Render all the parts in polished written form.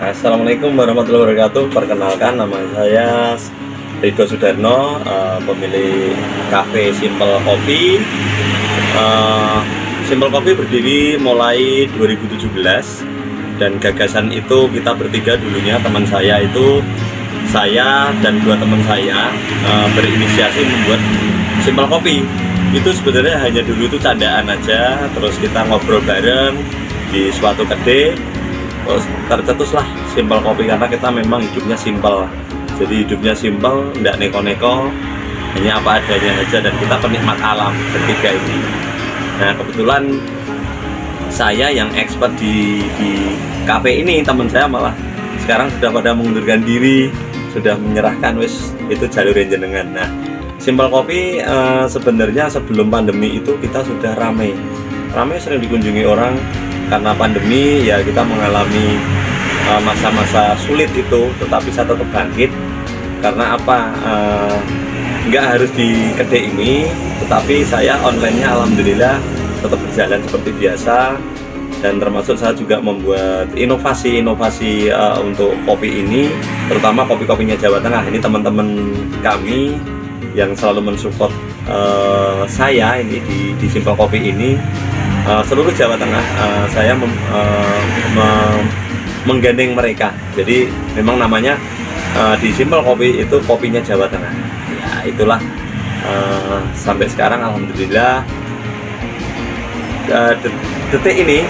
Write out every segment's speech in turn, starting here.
Assalamualaikum warahmatullahi wabarakatuh. Perkenalkan, nama saya Ridho Sudarno, pemilik Cafe Simple Coffee. Simple Coffee berdiri mulai 2017 dan gagasan itu kita bertiga dulunya, teman saya itu saya dan dua teman saya berinisiasi membuat Simple Coffee. Itu sebenarnya hanya dulu itu candaan aja, terus kita ngobrol bareng di suatu kedai. Terus tercetuslah Simple Coffee karena kita memang hidupnya simpel. Jadi hidupnya simpel, nggak neko-neko, hanya apa adanya aja, dan kita penikmat alam bertiga ini. Nah, kebetulan saya yang expert di kafe ini, teman saya malah sekarang sudah pada mengundurkan diri, sudah menyerahkan itu jalur jenengan. Nah, Simple Coffee sebenarnya sebelum pandemi itu kita sudah ramai sering dikunjungi orang. Karena pandemi ya kita mengalami masa-masa sulit itu, tetapi saya tetap bangkit. Karena apa? Nggak harus di kedai ini, tetapi saya online-nya alhamdulillah tetap berjalan seperti biasa. Dan termasuk saya juga membuat inovasi untuk kopi ini, terutama kopi-kopinya Jawa Tengah. Ini teman-teman kami yang selalu mensupport saya ini di Simple Coffee ini. Seluruh Jawa Tengah saya menggandeng mereka. Jadi memang namanya di Simple Coffee itu kopinya Jawa Tengah. Ya itulah sampai sekarang alhamdulillah detik ini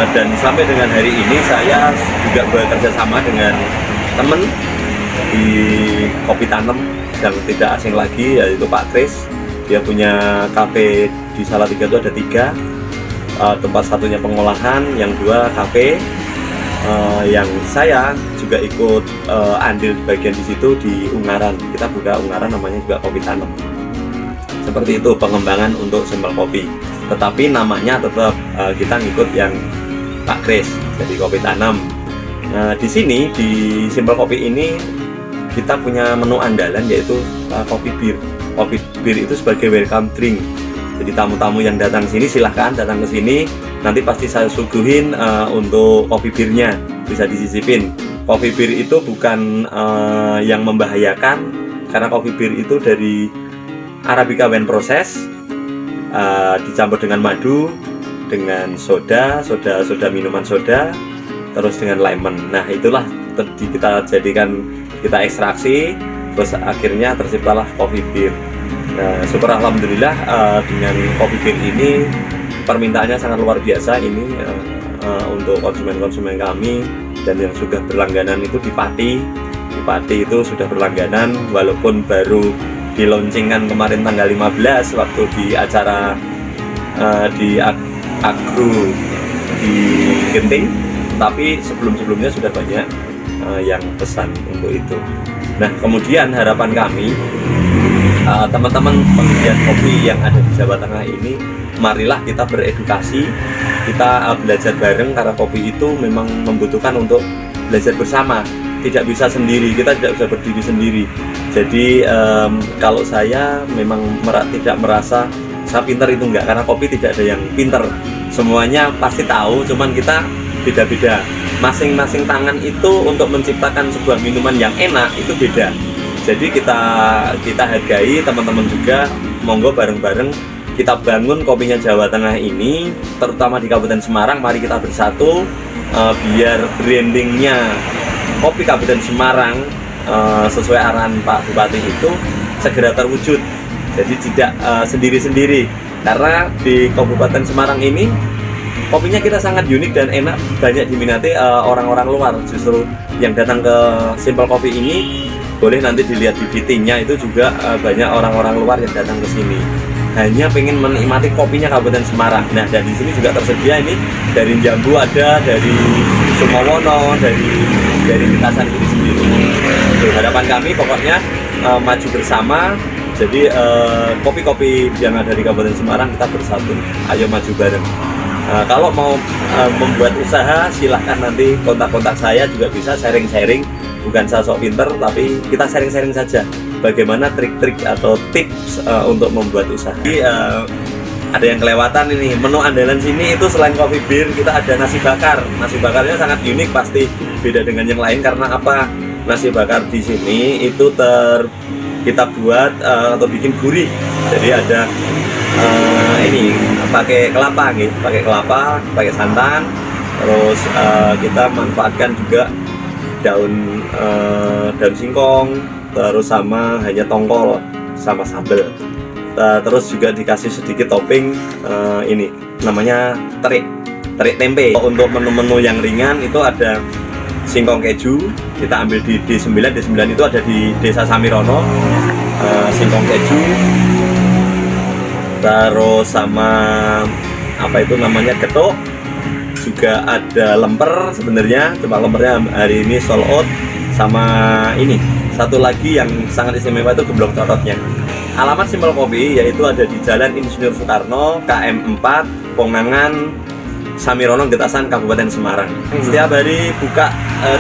dan sampai dengan hari ini saya juga bekerja sama dengan teman di Kopi Tanem yang tidak asing lagi, yaitu Pak Kris. Dia punya kafe di Salatiga itu ada 3. Tempat satunya pengolahan, yang 2 kafe, yang saya juga ikut andil bagian di situ di Ungaran. Kita buka Ungaran, namanya juga Kopi Tanem. Seperti itu pengembangan untuk Simple Coffee. Tetapi namanya tetap kita ngikut yang Pak Kris, jadi Kopi Tanem. Di sini di Simple Coffee ini kita punya menu andalan, yaitu kopi bir. Kopi bir itu sebagai welcome drink. Jadi tamu-tamu yang datang sini silahkan datang ke sini, nanti pasti saya suguhin untuk kopi birnya, bisa disisipin. Kopi bir itu bukan yang membahayakan, karena kopi bir itu dari Arabica wine process, dicampur dengan madu, dengan soda minuman soda, terus dengan lemon. Nah itulah kita jadikan, kita ekstraksi, terus akhirnya terciptalah kopi bir. Nah, syukur alhamdulillah dengan kopi bir ini permintaannya sangat luar biasa ini untuk konsumen-konsumen kami, dan yang sudah berlangganan itu di Pati itu sudah berlangganan, walaupun baru dilaunchingkan kemarin tanggal 15 waktu di acara di Agro di Genting, tapi sebelumnya sudah banyak yang pesan untuk itu. Nah, kemudian harapan kami teman-teman penggiat kopi yang ada di Jawa Tengah ini, marilah kita beredukasi, kita belajar bareng, karena kopi itu memang membutuhkan untuk belajar bersama, tidak bisa sendiri, kita tidak bisa berdiri sendiri. Jadi kalau saya memang tidak merasa saya pintar, itu enggak, karena kopi tidak ada yang pintar, semuanya pasti tahu, cuman kita beda-beda. Masing-masing tangan itu untuk menciptakan sebuah minuman yang enak itu beda. Jadi kita hargai teman-teman juga, monggo bareng-bareng kita bangun kopinya Jawa Tengah ini, terutama di Kabupaten Semarang. Mari kita bersatu biar brandingnya kopi Kabupaten Semarang sesuai arahan Pak Bupati itu segera terwujud. Jadi tidak sendiri-sendiri, karena di Kabupaten Semarang ini kopinya kita sangat unik dan enak, banyak diminati orang-orang luar. Justru yang datang ke Simple Coffee ini, boleh nanti dilihat di VT-nya, itu juga banyak orang-orang luar yang datang ke sini hanya pengen menikmati kopinya Kabupaten Semarang. Nah, dan di sini juga tersedia ini dari Jambu, ada dari Sumowono, dari Pitasan itu sendiri. Harapan kami pokoknya maju bersama. Jadi kopi-kopi yang ada di Kabupaten Semarang kita bersatu, ayo maju bareng. Kalau mau membuat usaha, silahkan nanti kontak-kontak saya, juga bisa sharing-sharing. Bukan saya sok pinter, tapi kita sharing-sharing saja bagaimana trik-trik atau tips untuk membuat usaha. Jadi, ada yang kelewatan ini. Menu andalan sini itu selain kopi bir, kita ada nasi bakar. Nasi bakarnya sangat unik, pasti beda dengan yang lain karena apa? Nasi bakar di sini itu kita buat atau bikin gurih. Jadi ada ini pakai kelapa gitu, pakai kelapa, pakai santan. Terus kita manfaatkan juga daun singkong, terus sama hanya tongkol sama sambal. Terus juga dikasih sedikit topping ini namanya terik tempe. Untuk menu-menu yang ringan itu ada singkong keju, kita ambil di D9 itu ada di Desa Samirono. Singkong keju, terus sama apa itu namanya getuk, juga ada lemper sebenarnya, cuma lempernya hari ini sold out. Sama ini satu lagi yang sangat istimewa itu gemblong cototnya. Alamat Simpel Kopi yaitu ada di Jalan Insinyur Soekarno, KM 4, Pongangan, Samirono, Getasan, Kabupaten Semarang. Setiap hari buka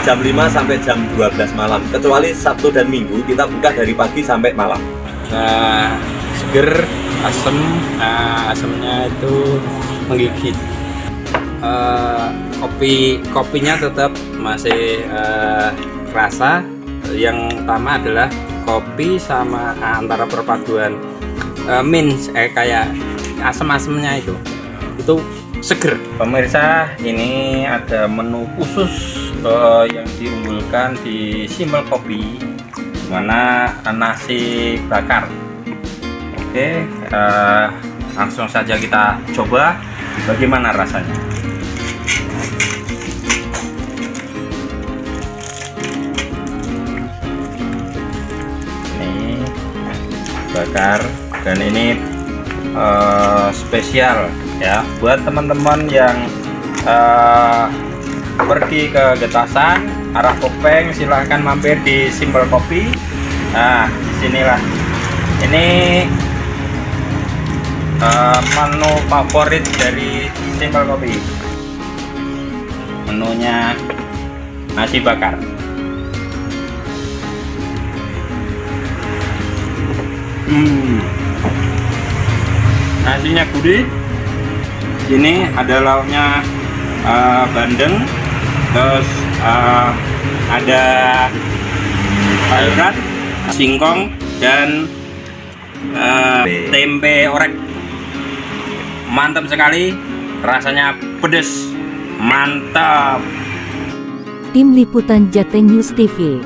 jam 5 sampai jam 12 malam, kecuali Sabtu dan Minggu kita buka dari pagi sampai malam. Seger, asem, asemnya itu menggigit. Kopinya tetap masih rasa. Yang utama adalah kopi sama antara perpaduan mint kayak asem-asemnya itu seger. Pemirsa, ini ada menu khusus yang diunggulkan di Simpel Kopi, mana nasi bakar. Oke, langsung saja kita coba bagaimana rasanya. Ini bakar, dan ini spesial ya buat teman-teman yang pergi ke Getasan arah Kopeng, silahkan mampir di Simpel Kopi. Nah, sinilah ini menu favorit dari Simpel Kopi. Menunya nasi bakar. Nasinya gurih. Ini ada lauknya bandeng, terus ada bayuran, singkong, dan tempe orek. Mantap sekali, rasanya pedes, mantap. Tim Liputan Jateng News TV.